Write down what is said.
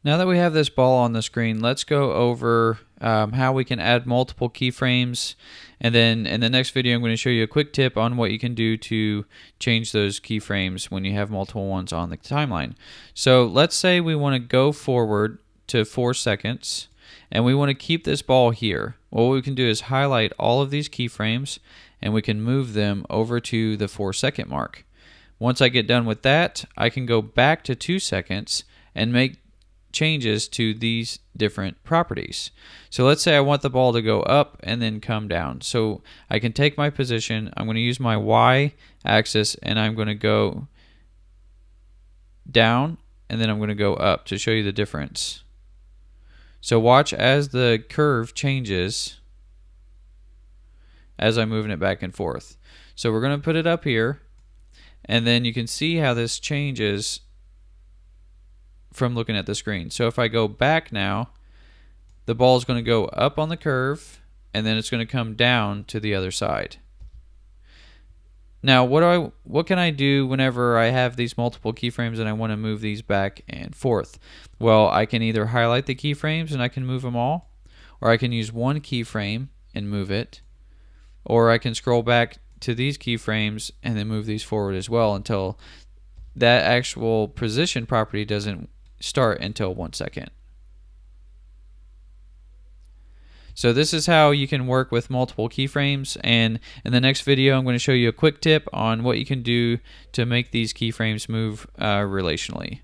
Now that we have this ball on the screen, let's go over how we can add multiple keyframes, and then in the next video I'm going to show you a quick tip on what you can do to change those keyframes when you have multiple ones on the timeline. So let's say we want to go forward to 4 seconds and we want to keep this ball here. Well, what we can do is highlight all of these keyframes and we can move them over to the 4-second mark. Once I get done with that, I can go back to 2 seconds and make changes to these different properties. So let's say I want the ball to go up and then come down. So I can take my position, I'm going to use my Y axis, and I'm going to go down and then I'm going to go up to show you the difference. So watch as the curve changes as I'm moving it back and forth. So we're going to put it up here, and then you can see how this changes from looking at the screen. So if I go back now, the ball is going to go up on the curve and then it's going to come down to the other side. Now what can I do whenever I have these multiple keyframes and I want to move these back and forth? Well, I can either highlight the keyframes and I can move them all, or I can use one keyframe and move it, or I can scroll back to these keyframes and then move these forward as well until that actual position property doesn't start until 1 second. So this is how you can work with multiple keyframes, and in the next video I'm going to show you a quick tip on what you can do to make these keyframes move relationally.